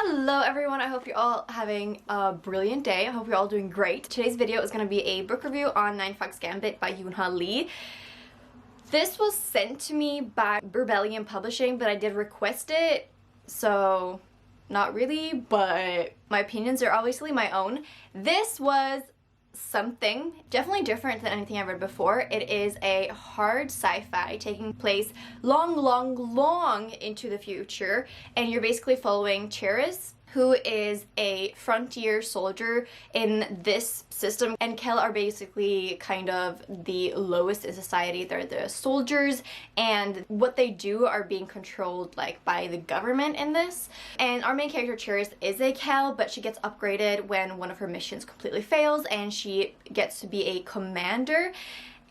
Hello everyone, I hope you're all having a brilliant day. I hope you're all doing great. Today's video is going to be a book review on Ninefox Gambit by Yoonha Lee. This was sent to me by Rebellion Publishing, but I did request it, so not really, but my opinions are obviously my own. This was something definitely different than anything I've read before. It is a hard sci-fi taking place long into the future, and you're basically following Cheris, who is a frontier soldier in this system, and Kel are basically kind of the lowest in society. They're the soldiers, and what they do are being controlled like by the government in this. And our main character Cheris is a Kel, but she gets upgraded when one of her missions completely fails and she gets to be a commander.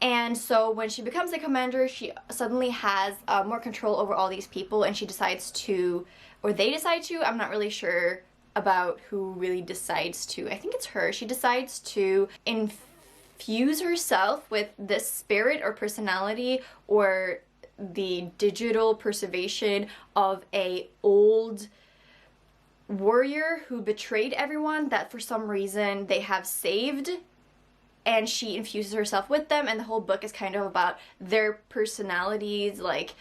And so when she becomes a commander, she suddenly has more control over all these people, and she decides to, or they decide to, I'm not really sure about who really decides to, I think it's her, she decides to infuse herself with this spirit or personality or the digital preservation of a old warrior who betrayed everyone that for some reason they have saved, and she infuses herself with them, and the whole book is kind of about their personalities, like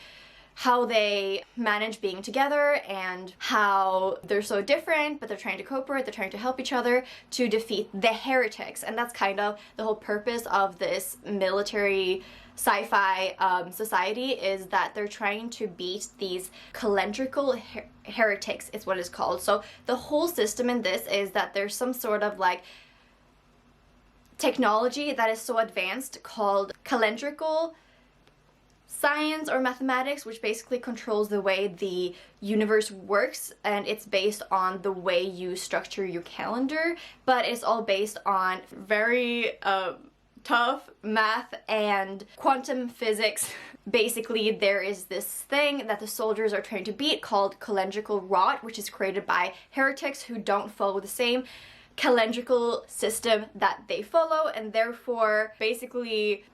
how they manage being together and how they're so different, but they're trying to cooperate, they're trying to help each other to defeat the heretics. And that's kind of the whole purpose of this military sci-fi society, is that they're trying to beat these calendrical heretics is what it's called. So the whole system in this is that there's some sort of like technology that is so advanced called calendrical science or mathematics, which basically controls the way the universe works, and it's based on the way you structure your calendar, but it's all based on very tough math and quantum physics. Basically, there is this thing that the soldiers are trying to beat called calendrical rot, which is created by heretics who don't follow the same calendrical system that they follow, and therefore basically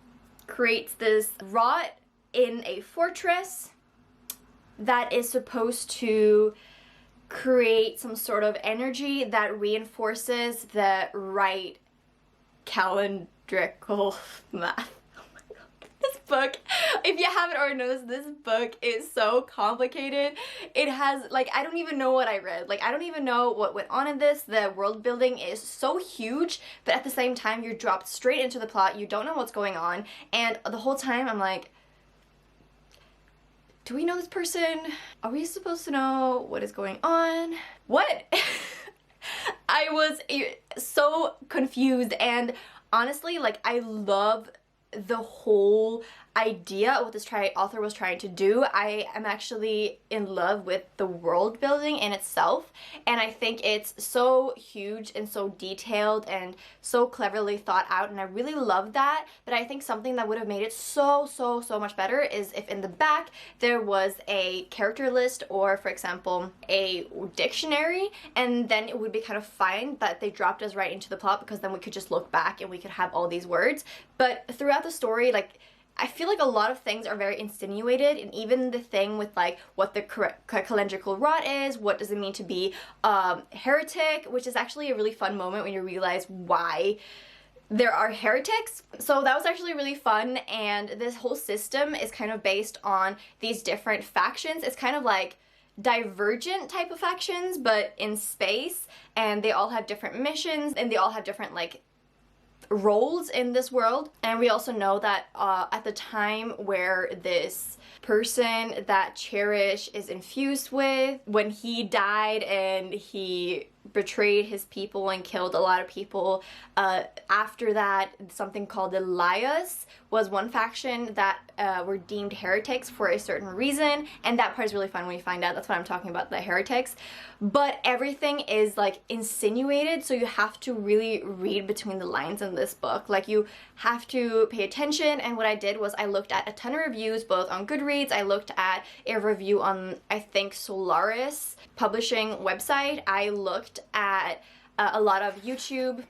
creates this rot in a fortress that is supposed to create some sort of energy that reinforces the right calendrical math. This book, if you haven't already noticed, this book is so complicated. It has, like, I don't even know what I read. Like, I don't even know what went on in this. The world building is so huge, but at the same time, you're dropped straight into the plot. You don't know what's going on, and the whole time I'm like, do we know this person? Are we supposed to know what is going on? What? I was so confused, and honestly, like, I love the whole idea of what this author was trying to do. I am actually in love with the world building in itself, and I think it's so huge and so detailed and so cleverly thought out, and I really love that. But I think something that would have made it so much better is if in the back there was a character list, or for example a dictionary, and then it would be kind of fine that they dropped us right into the plot, because then we could just look back and we could have all these words. But throughout the story, like, I feel like a lot of things are very insinuated, and even the thing with like what the calendrical rot is, what does it mean to be heretic, which is actually a really fun moment when you realize why there are heretics. So that was actually really fun, and this whole system is kind of based on these different factions. It's kind of like Divergent type of factions, but in space, and they all have different missions, and they all have different like roles in this world. And we also know that at the time where this person that Cherish is infused with, when he died and he betrayed his people and killed a lot of people, after that something called the Lias was one faction that were deemed heretics for a certain reason, and that part is really fun when you find out. That's what I'm talking about, the heretics. But everything is like insinuated, so you have to really read between the lines in this book. Like, you have to pay attention, and what I did was I looked at a ton of reviews both on Goodreads. I looked at a review on, I think, Solaris publishing website. I looked at a lot of YouTube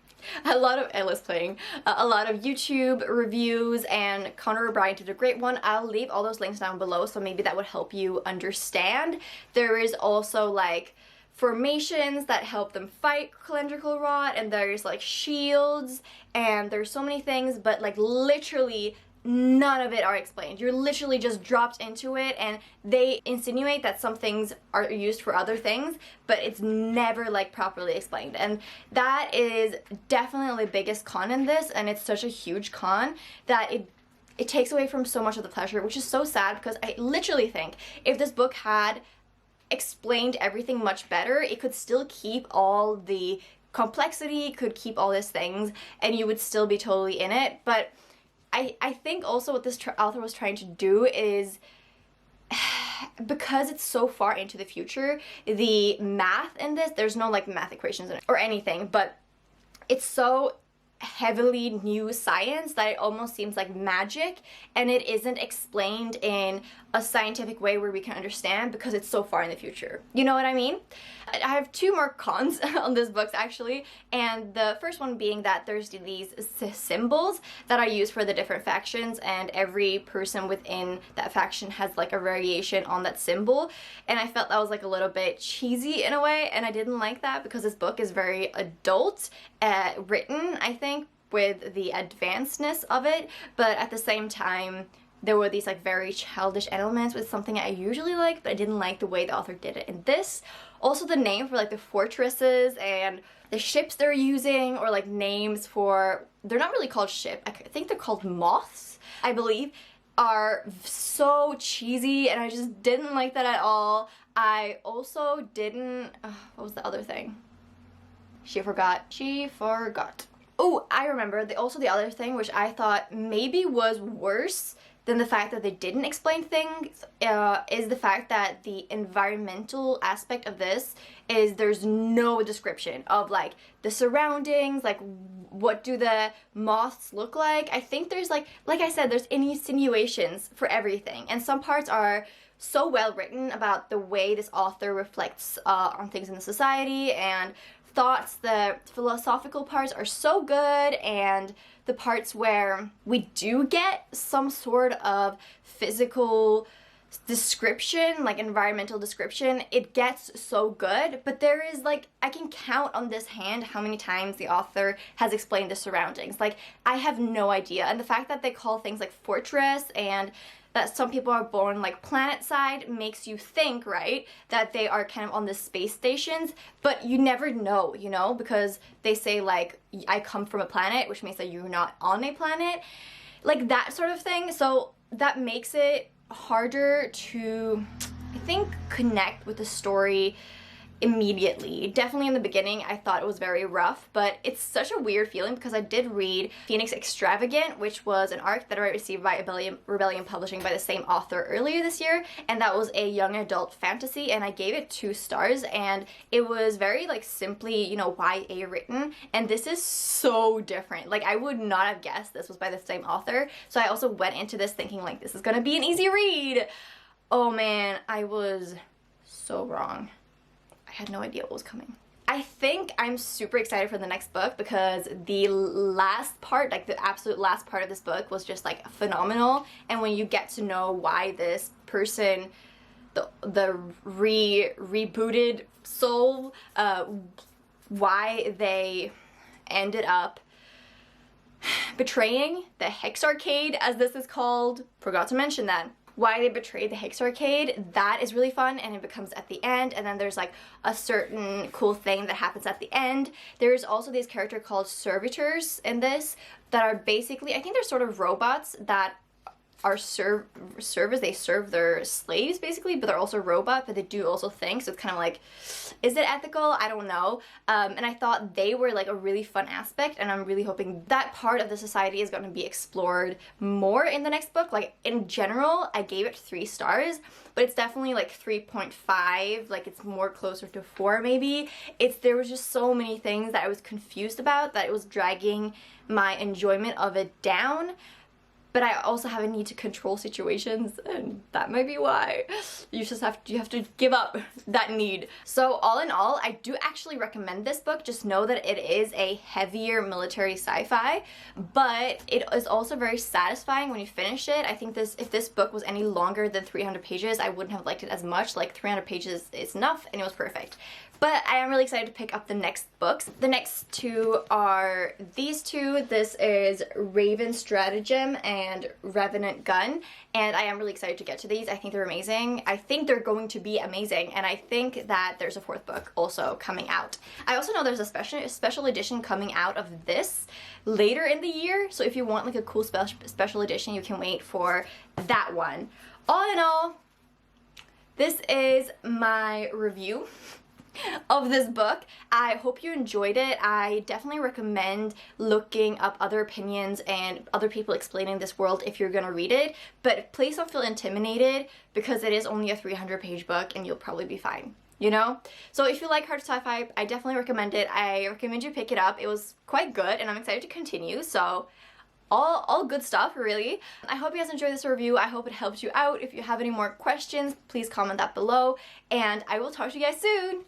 a lot of YouTube reviews, and Connor O'Brien did a great one. I'll leave all those links down below, so maybe that would help you understand. There is also like formations that help them fight calendrical rot, and there's like shields, and there's so many things, but like literally none of it are explained. You're literally just dropped into it, and they insinuate that some things are used for other things, but it's never like properly explained. And that is definitely the biggest con in this, and it's such a huge con that it takes away from so much of the pleasure, which is so sad, because I literally think if this book had explained everything much better, it could still keep all the complexity, could keep all these things, and you would still be totally in it. But I think also what this author was trying to do is, because it's so far into the future, the math in this, there's no like math equations in it or anything, but it's so heavily new science that it almost seems like magic, and it isn't explained in a scientific way where we can understand because it's so far in the future. You know what I mean? I have two more cons on this book actually, and the first one being that there's these symbols that are used for the different factions, and every person within that faction has like a variation on that symbol, and I felt that was like a little bit cheesy in a way, and I didn't like that because this book is very adult written, I think, with the advancedness of it, but at the same time there were these like very childish elements with something I usually like, but I didn't like the way the author did it in this. Also the name for like the fortresses and the ships they're using, or like names for, they're not really called ship, I think they're called moths, I believe, are so cheesy, and I just didn't like that at all. I also didn't, what was the other thing? She forgot. Oh, I remember. Also the other thing, which I thought maybe was worse than the fact that they didn't explain things, is the fact that the environmental aspect of this is there's no description of like the surroundings, like what do the moths look like. I think there's like I said, there's insinuations for everything, and some parts are so well written about the way this author reflects on things in the society and thoughts. The philosophical parts are so good, and the parts where we do get some sort of physical description, like environmental description, it gets so good. But there is like, I can count on this hand how many times the author has explained the surroundings. Like, I have no idea. And the fact that they call things like fortress and that some people are born like planet side makes you think, right, that they are kind of on the space stations, but you never know, you know, because they say like, I come from a planet, which means that you're not on a planet, like that sort of thing. So that makes it harder to, I think, connect with the story immediately. Definitely in the beginning I thought it was very rough, but it's such a weird feeling because I did read Phoenix Extravagant, which was an arc that I received by Rebellion Publishing by the same author earlier this year, and that was a young adult fantasy, and I gave it 2 stars, and it was very like simply, you know, YA written, and this is so different. Like, I would not have guessed this was by the same author, so I also went into this thinking like this is gonna be an easy read. Oh man, I was so wrong. I had no idea what was coming. I think I'm super excited for the next book because the last part, like the absolute last part of this book, was just like phenomenal. And when you get to know why this person, the rebooted soul, why they ended up betraying the Hex Arcade, as this is called, forgot to mention that. Why they betrayed the Hex Arcade, that is really fun, and it becomes at the end, and then there's like a certain cool thing that happens at the end. There's also these characters called servitors in this that are basically, I think they're sort of robots that are serve their slaves basically, but they're also robots, but they do also think, so it's kind of like, is it ethical? I don't know. And I thought they were like a really fun aspect, and I'm really hoping that part of the society is going to be explored more in the next book. Like, in general, I gave it 3 stars, but it's definitely like 3.5, like it's more closer to 4 maybe. There was just so many things that I was confused about that it was dragging my enjoyment of it down. but I also have a need to control situations, and that might be why you have to give up that need. So all in all, I do actually recommend this book. Just know that it is a heavier military sci-fi, but it is also very satisfying when you finish it. I think if this book was any longer than 300 pages, I wouldn't have liked it as much. Like 300 pages is enough, and it was perfect. But I am really excited to pick up the next books. The next two are these two. This is Raven Stratagem and Revenant Gun. And I am really excited to get to these. I think they're amazing. I think they're going to be amazing. And I think that there's a fourth book also coming out. I also know there's a special edition coming out of this later in the year. So if you want like a cool special edition, you can wait for that one. All in all, this is my review of this book. I hope you enjoyed it. I definitely recommend looking up other opinions and other people explaining this world if you're gonna read it, but please don't feel intimidated because it is only a 300-page book and you'll probably be fine, you know? So if you like hard sci-fi, I definitely recommend it. I recommend you pick it up. It was quite good and I'm excited to continue, so all good stuff, really. I hope you guys enjoyed this review. I hope it helped you out. If you have any more questions, please comment that below, and I will talk to you guys soon.